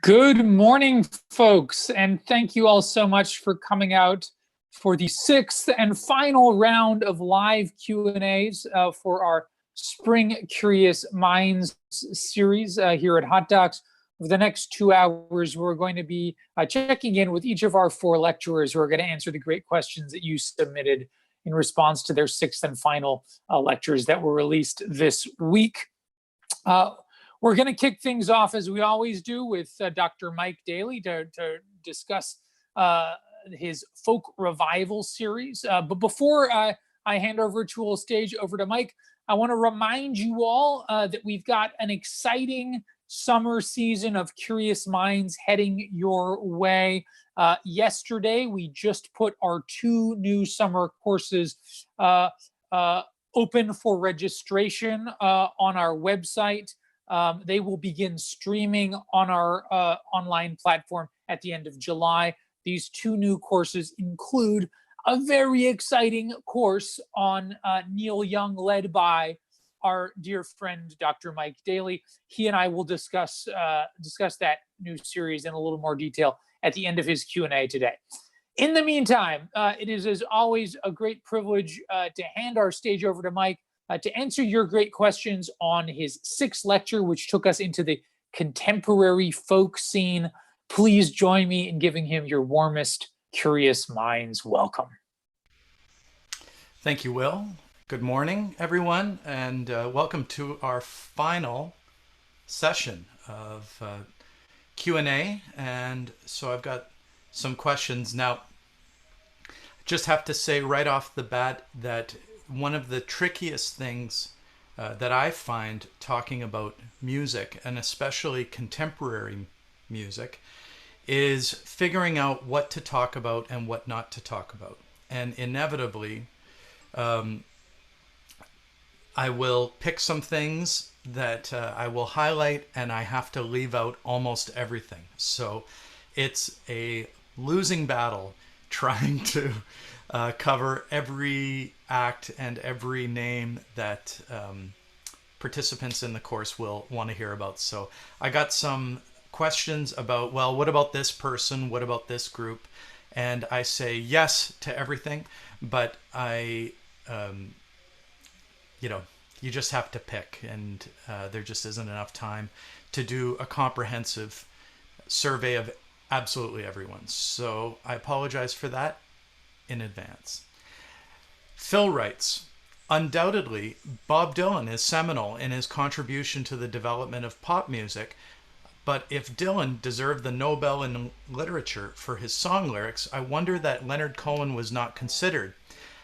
Good morning, folks, and thank you all so much for coming out for the sixth and final round of live Q&As for our Spring Curious Minds series here at Hot Docs. For the next 2 hours, we're going to be checking in with each of our 4 lecturers who are going to answer the great questions that you submitted in response to their sixth and final lectures that were released this week. We're going to kick things off, as we always do, with Dr. Mike Daley to discuss his folk revival series. But before I hand our virtual stage over to Mike, I want to remind you all that we've got an exciting summer season of Curious Minds heading your way. Yesterday, we just put our 2 new summer courses open for registration on our website. They will begin streaming on our online platform at the end of July. These 2 new courses include a very exciting course on Neil Young, led by our dear friend, Dr. Mike Daley. He and I will discuss that new series in a little more detail at the end of his Q&A today. In the meantime, it is, as always, a great privilege to hand our stage over to Mike to answer your great questions on his 6th lecture, which took us into the contemporary folk scene. Please join me in giving him your warmest Curious Minds welcome. Thank you, Will. Good morning, everyone, and welcome to our final session of Q&A. And so I've got some questions. Now, just have to say right off the bat that one of the trickiest things that I find talking about music, and especially contemporary music, is figuring out what to talk about and what not to talk about. And inevitably, I will pick some things that I will highlight, and I have to leave out almost everything. So it's a losing battle trying to cover every act and every name that participants in the course will want to hear about. So I got some questions about, well, what about this person? What about this group? And I say yes to everything, but you just have to pick, and there just isn't enough time to do a comprehensive survey of absolutely everyone. So I apologize for that in advance. Phil writes, undoubtedly, Bob Dylan is seminal in his contribution to the development of pop music, but if Dylan deserved the Nobel in literature for his song lyrics, I wonder that Leonard Cohen was not considered.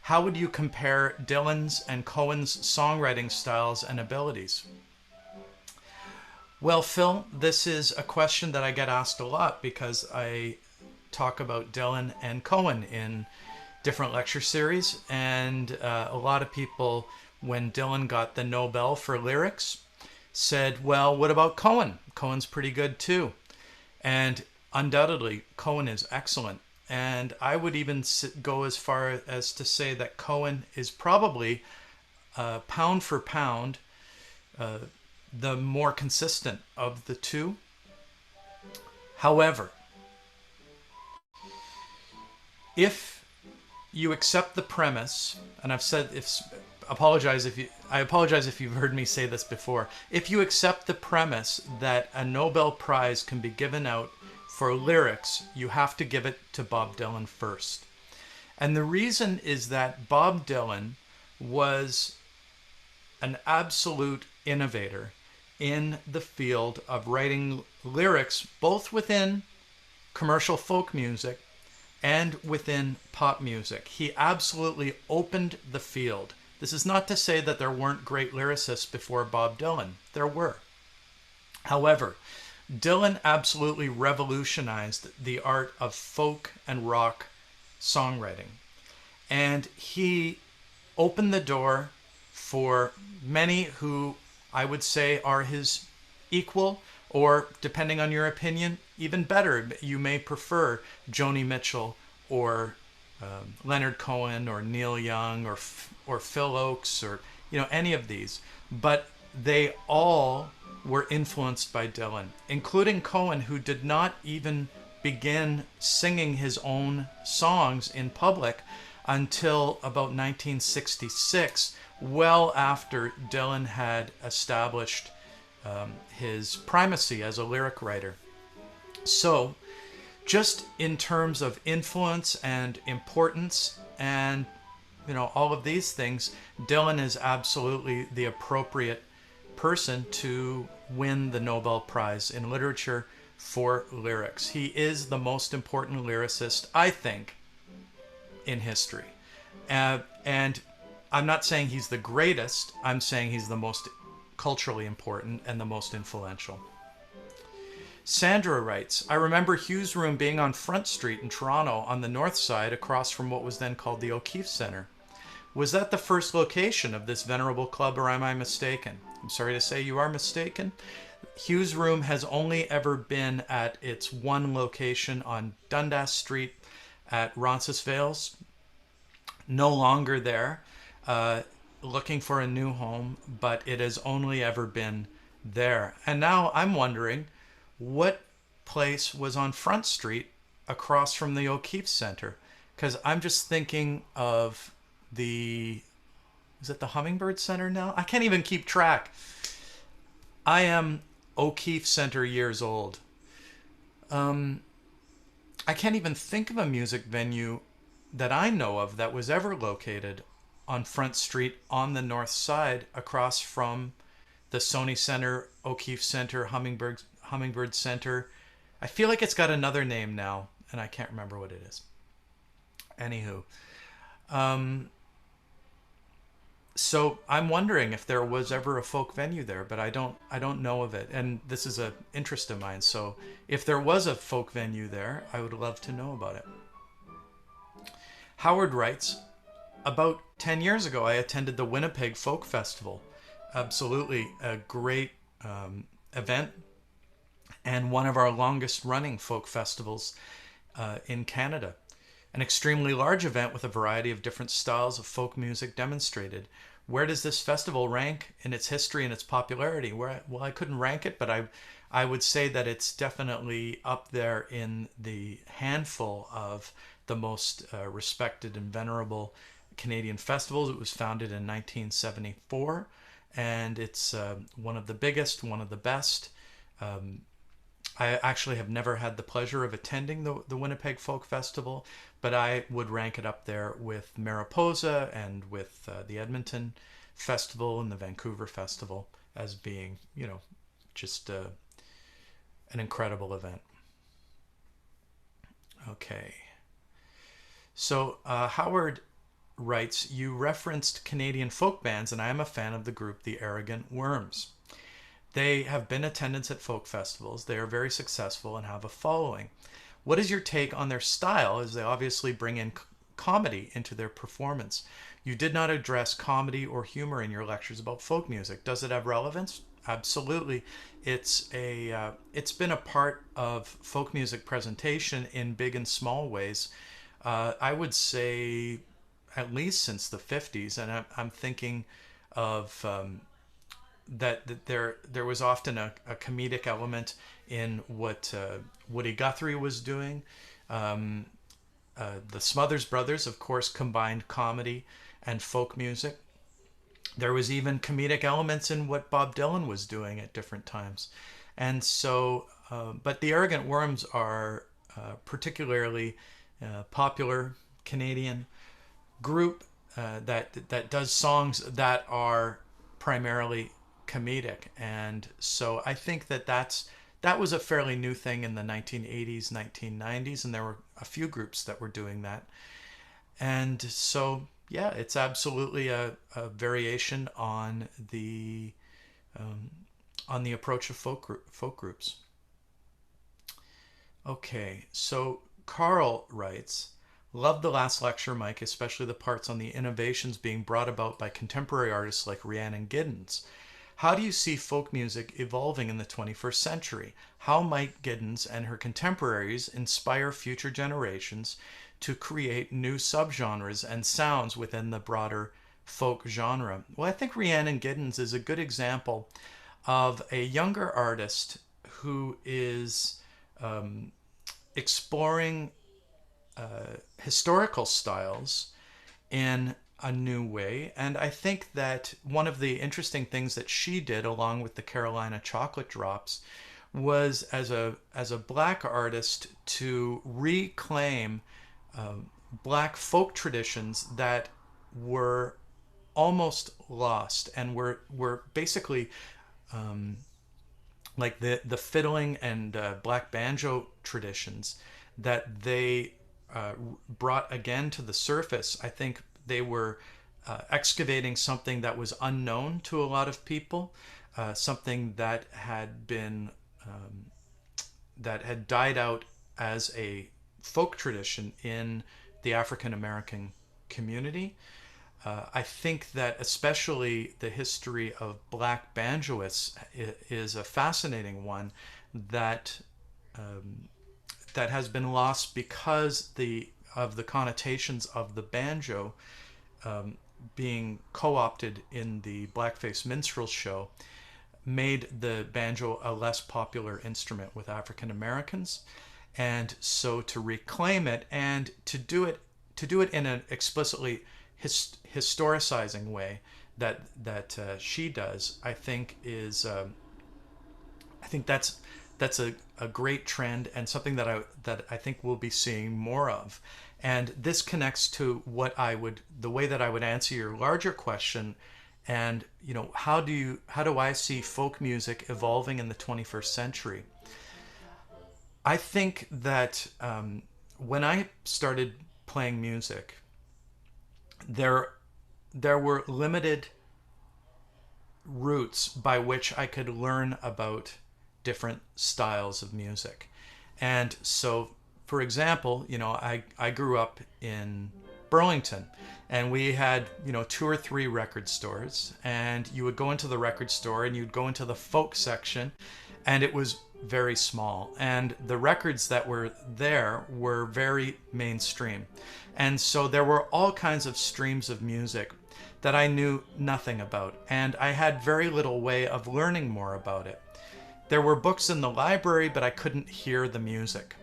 How would you compare Dylan's and Cohen's songwriting styles and abilities? Well, Phil, this is a question that I get asked a lot because I talk about Dylan and Cohen in different lecture series, and a lot of people, when Dylan got the Nobel for lyrics, said, well, what about Cohen? Cohen's pretty good too. And undoubtedly, Cohen is excellent. And I would even go as far as to say that Cohen is probably, pound for pound, the more consistent of the 2. However, if you accept the premise, and I've said, I apologize if you've heard me say this before. If you accept the premise that a Nobel Prize can be given out for lyrics, you have to give it to Bob Dylan first. And the reason is that Bob Dylan was an absolute innovator in the field of writing lyrics, both within commercial folk music and within pop music. He absolutely opened the field. This is not to say that there weren't great lyricists before Bob Dylan. There were. However, Dylan absolutely revolutionized the art of folk and rock songwriting. And he opened the door for many who I would say are his equal, or depending on your opinion, even better. You may prefer Joni Mitchell or Leonard Cohen or Neil Young or Phil Oakes or any of these. But they all were influenced by Dylan, including Cohen, who did not even begin singing his own songs in public until about 1966, well after Dylan had established his primacy as a lyric writer. So, just in terms of influence and importance and all of these things, Dylan is absolutely the appropriate person to win the Nobel Prize in Literature for lyrics. He is the most important lyricist, I think, in history. And I'm not saying he's the greatest, I'm saying he's the most culturally important and the most influential. Sandra writes, I remember Hugh's Room being on Front Street in Toronto on the north side across from what was then called the O'Keefe Centre. Was that the first location of this venerable club, or am I mistaken? I'm sorry to say you are mistaken. Hugh's Room has only ever been at its one location on Dundas Street at Roncesvalles. No longer there, looking for a new home, but it has only ever been there. And now I'm wondering, what place was on Front Street across from the O'Keefe Centre? Because I'm just thinking of is it the Hummingbird Center now? I can't even keep track. I am O'Keefe Center years old. I can't even think of a music venue that I know of that was ever located on Front Street on the north side across from the Sony Center, O'Keefe Center, Hummingbird Center. I feel like it's got another name now, and I can't remember what it is. Anywho. So I'm wondering if there was ever a folk venue there, but I don't know of it. And this is an interest of mine. So if there was a folk venue there, I would love to know about it. Howard writes, about 10 years ago, I attended the Winnipeg Folk Festival. Absolutely a great event, and one of our longest running folk festivals in Canada. An extremely large event with a variety of different styles of folk music demonstrated. Where does this festival rank in its history and its popularity? Well, I couldn't rank it, but I would say that it's definitely up there in the handful of the most respected and venerable Canadian festivals. It was founded in 1974, and it's one of the biggest, one of the best. I actually have never had the pleasure of attending the Winnipeg Folk Festival, but I would rank it up there with Mariposa and with the Edmonton Festival and the Vancouver Festival as being, just an incredible event. Okay. So Howard writes, you referenced Canadian folk bands, and I am a fan of the group The Arrogant Worms. They have been attendants at folk festivals. They are very successful and have a following. What is your take on their style, as they obviously bring in comedy into their performance? You did not address comedy or humor in your lectures about folk music. Does it have relevance? Absolutely. It's been a part of folk music presentation in big and small ways. I would say at least since the 50s, and I'm thinking of that there was often a comedic element in what Woody Guthrie was doing. The Smothers Brothers, of course, combined comedy and folk music. There was even comedic elements in what Bob Dylan was doing at different times. And so, but the Arrogant Worms are particularly popular Canadian group that does songs that are primarily comedic. And so I think that was a fairly new thing in the 1980s, 1990s, and there were a few groups that were doing that. And so, yeah, it's absolutely a variation on the approach of folk groups. Okay, so Carl writes, love the last lecture, Mike, especially the parts on the innovations being brought about by contemporary artists like Rhiannon Giddens. How do you see folk music evolving in the 21st century? How might Giddens and her contemporaries inspire future generations to create new subgenres and sounds within the broader folk genre? Well, I think Rhiannon Giddens is a good example of a younger artist who is exploring historical styles in a new way. And I think that one of the interesting things that she did, along with the Carolina Chocolate Drops, was as a black artist to reclaim black folk traditions that were almost lost and were basically like the fiddling and black banjo traditions that they brought again to the surface. I think they were excavating something that was unknown to a lot of people, something that had been that had died out as a folk tradition in the African American community. I think that especially the history of black banjoists is a fascinating one that that has been lost because of the connotations of the banjo being co-opted in the blackface minstrel show made the banjo a less popular instrument with African Americans. And so to reclaim it and to do it in an explicitly historicizing way that she does, I think that's a great trend and something that I think we'll be seeing more of. And this connects to the way that I would answer your larger question. And how do I see folk music evolving in the 21st century? I think that when I started playing music, there were limited routes by which I could learn about different styles of music. And so, for example, I grew up in Burlington, and we had 2 or 3 record stores, and you would go into the record store and you'd go into the folk section, and it was very small, and the records that were there were very mainstream. And so there were all kinds of streams of music that I knew nothing about, and I had very little way of learning more about it. There were books in the library, but I couldn't hear the music.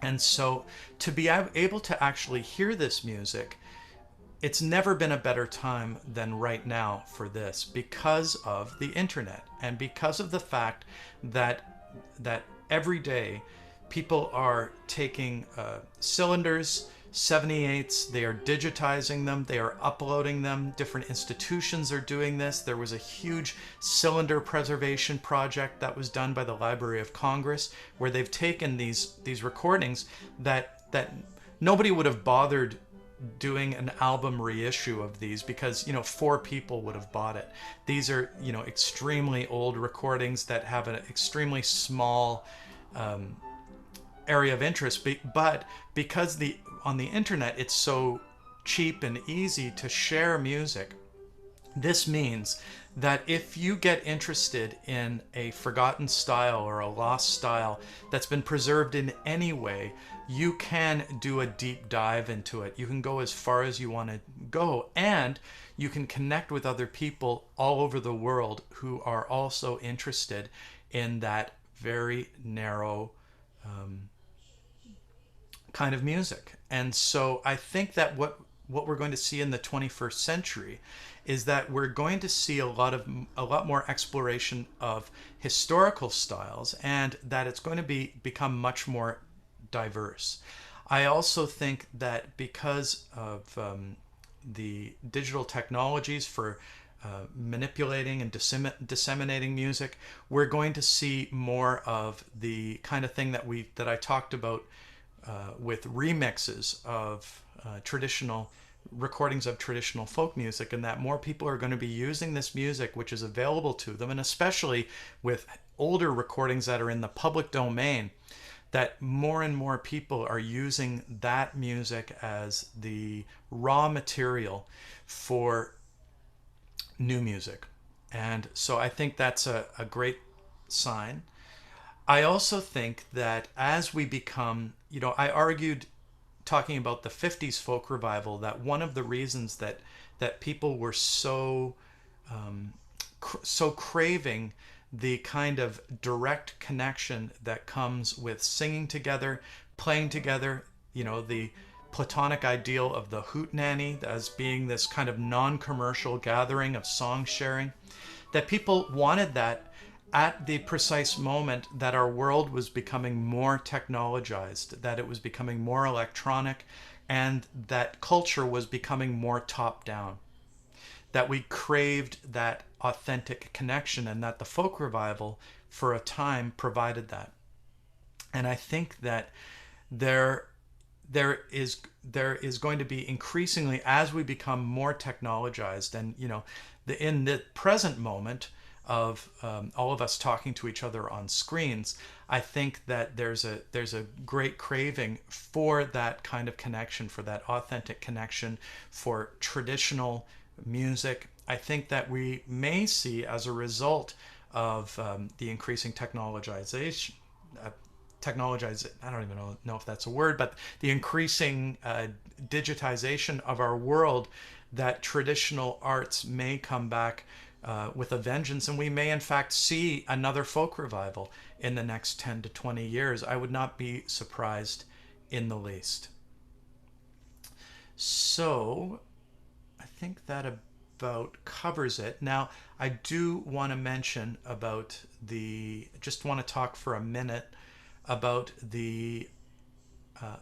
And so to be able to actually hear this music, it's never been a better time than right now for this, because of the internet and because of the fact that every day people are taking cylinders, 78s, they are digitizing them, they are uploading them. Different institutions are doing this. There was a huge cylinder preservation project that was done by the Library of Congress, where they've taken these recordings that nobody would have bothered doing an album reissue of these, because 4 people would have bought it. These are extremely old recordings that have an extremely small area of interest, but because on the internet it's so cheap and easy to share music, this means that if you get interested in a forgotten style or a lost style that's been preserved in any way, you can do a deep dive into it. You can go as far as you want to go, and you can connect with other people all over the world who are also interested in that very narrow kind of music. And so I think that what we're going to see in the 21st century is that we're going to see a lot more exploration of historical styles, and that it's going to become much more diverse. I also think that because of the digital technologies for manipulating and disseminating music, we're going to see more of the kind of thing that I talked about with remixes of traditional recordings of traditional folk music, and that more people are going to be using this music which is available to them, and especially with older recordings that are in the public domain, that more and more people are using that music as the raw material for new music. And so I think that's a great sign. I also think that as we become, I argued, talking about the 50s folk revival, that one of the reasons that that people were so so craving the kind of direct connection that comes with singing together, playing together, the Platonic ideal of the hootenanny as being this kind of non-commercial gathering of song sharing, that people wanted that at the precise moment that our world was becoming more technologized, that it was becoming more electronic, and that culture was becoming more top-down. That we craved that authentic connection, and that the folk revival for a time provided that. And I think that there is going to be increasingly, as we become more technologized, and in the present moment of all of us talking to each other on screens, I think that there's a great craving for that kind of connection, for that authentic connection, for traditional music. I think that we may see, as a result of the increasing technologization, I don't even know if that's a word, but the increasing digitization of our world, that traditional arts may come back with a vengeance, and we may in fact see another folk revival in the next 10 to 20 years. I would not be surprised in the least. So I think that about covers it. Now, I do want to mention about just want to talk for a minute about the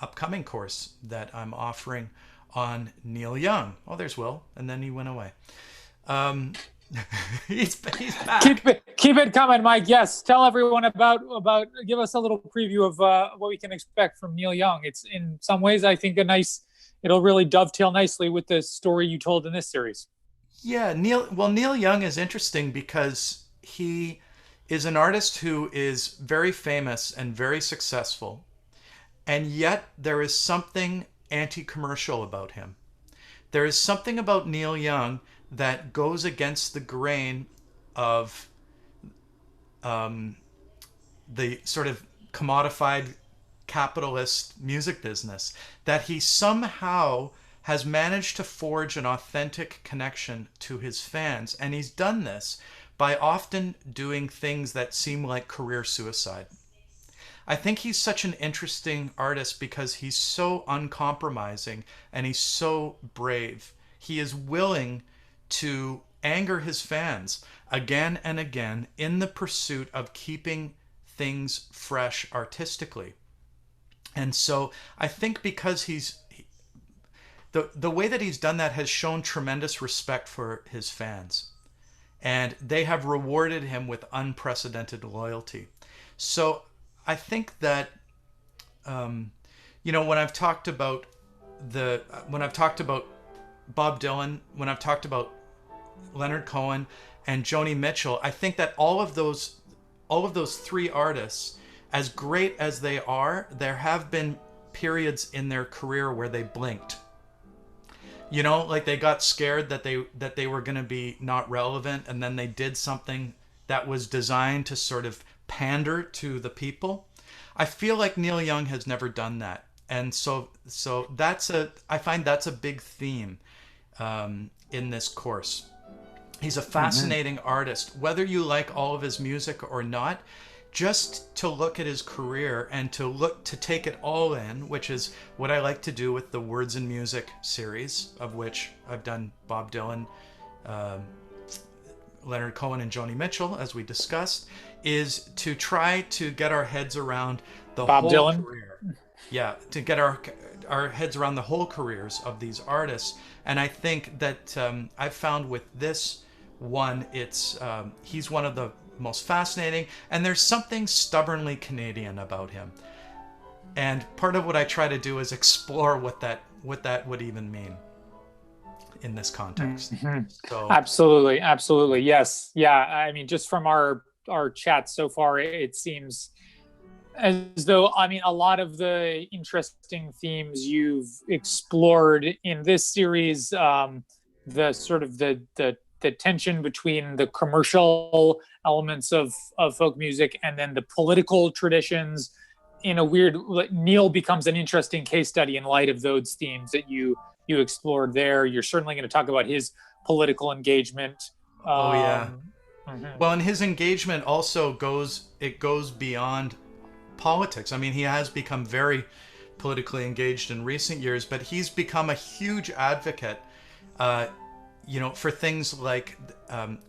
upcoming course that I'm offering on Neil Young. Oh, there's Will, and then he went away. He's back. Keep it coming, Mike. Yes, tell everyone about. Give us a little preview of what we can expect from Neil Young. It's in some ways, I think, it'll really dovetail nicely with the story you told in this series. Yeah, Neil Young is interesting because he is an artist who is very famous and very successful, and yet there is something anti-commercial about him. There is something about Neil Young that goes against the grain of the sort of commodified capitalist music business, that he somehow has managed to forge an authentic connection to his fans. And he's done this by often doing things that seem like career suicide. I think he's such an interesting artist because he's so uncompromising and he's so brave. He is willing to anger his fans again and again in the pursuit of keeping things fresh artistically. And so I think because the way that he's done that has shown tremendous respect for his fans. And they have rewarded him with unprecedented loyalty. So I think that, when I've talked about Bob Dylan, when I've talked about Leonard Cohen and Joni Mitchell, I think that all of those three artists, as great as they are, there have been periods in their career where they blinked. Like they got scared that they were going to be not relevant, and then they did something that was designed to sort of pander to the people. I feel like Neil Young has never done that. And so I find that's a big theme in this course. He's a fascinating artist, whether you like all of his music or not. Just to look at his career and to take it all in, which is what I like to do with the Words and Music series, of which I've done Bob Dylan, Leonard Cohen, and Joni Mitchell, as we discussed, is to try to get our heads around the Bob whole Dylan career. Yeah, to get our heads around the whole careers of these artists. And I think that I've found with this one, he's one of the most fascinating, and there's something stubbornly Canadian about him. And part of what I try to do is explore what that would even mean in this context. Mm-hmm. So Absolutely. Yes. Yeah. I mean, just from our chat so far, it seems as though, a lot of the interesting themes you've explored in this series, the sort of the tension between the commercial elements of folk music and then the political traditions, in a weird, Neil becomes an interesting case study in light of those themes that you you explored there. You're certainly going to talk about his political engagement. Oh yeah. Mhm. Well, and his engagement also goes beyond politics. I mean, he has become very politically engaged in recent years, but he's become a huge advocate, for things like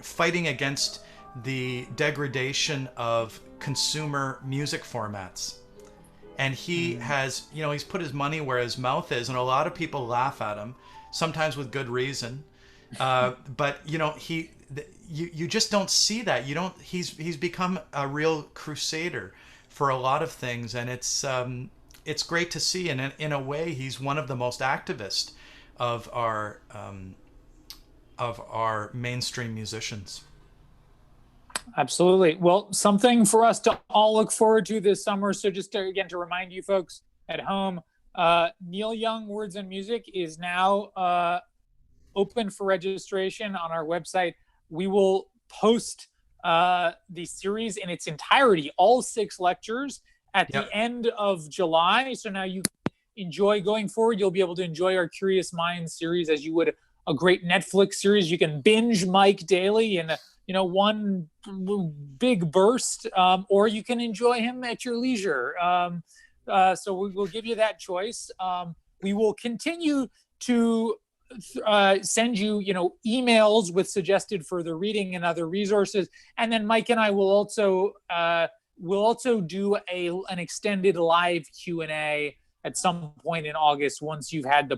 fighting against the degradation of consumer music formats. And he has, he's put his money where his mouth is, and a lot of people laugh at him, sometimes with good reason. But you just don't see that. He's become a real crusader for a lot of things, and it's great to see. And in a way, he's one of the most activist of our mainstream musicians. Absolutely. Well, something for us to all look forward to this summer. So just to remind you folks at home, Neil Young Words and Music is now open for registration on our website. We will post the series in its entirety, all 6 lectures, at the end of July. So now you enjoy going forward. You'll be able to enjoy our Curious Minds series as you would a great Netflix series. You can binge Mike Daley in one big burst, or you can enjoy him at your leisure. So we will give you that choice. We will continue to send you, emails with suggested further reading and other resources. And then Mike and I will also do an extended live Q&A at some point in August, once you've had the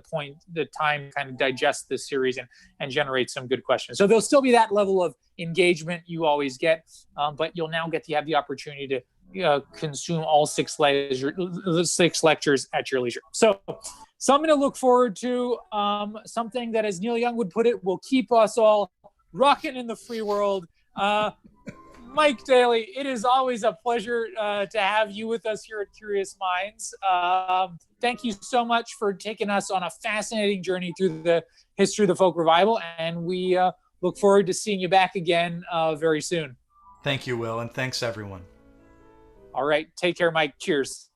time to kind of digest this series and generate some good questions. So there'll still be that level of engagement you always get, but you'll now get to have the opportunity to consume all 6 lectures at your leisure. So something to look forward to, something that, as Neil Young would put it, will keep us all rocking in the free world. Mike Daley, it is always a pleasure to have you with us here at Curious Minds. Thank you so much for taking us on a fascinating journey through the history of the folk revival, and we look forward to seeing you back again very soon. Thank you, Will, and thanks everyone. All right, take care, Mike. Cheers.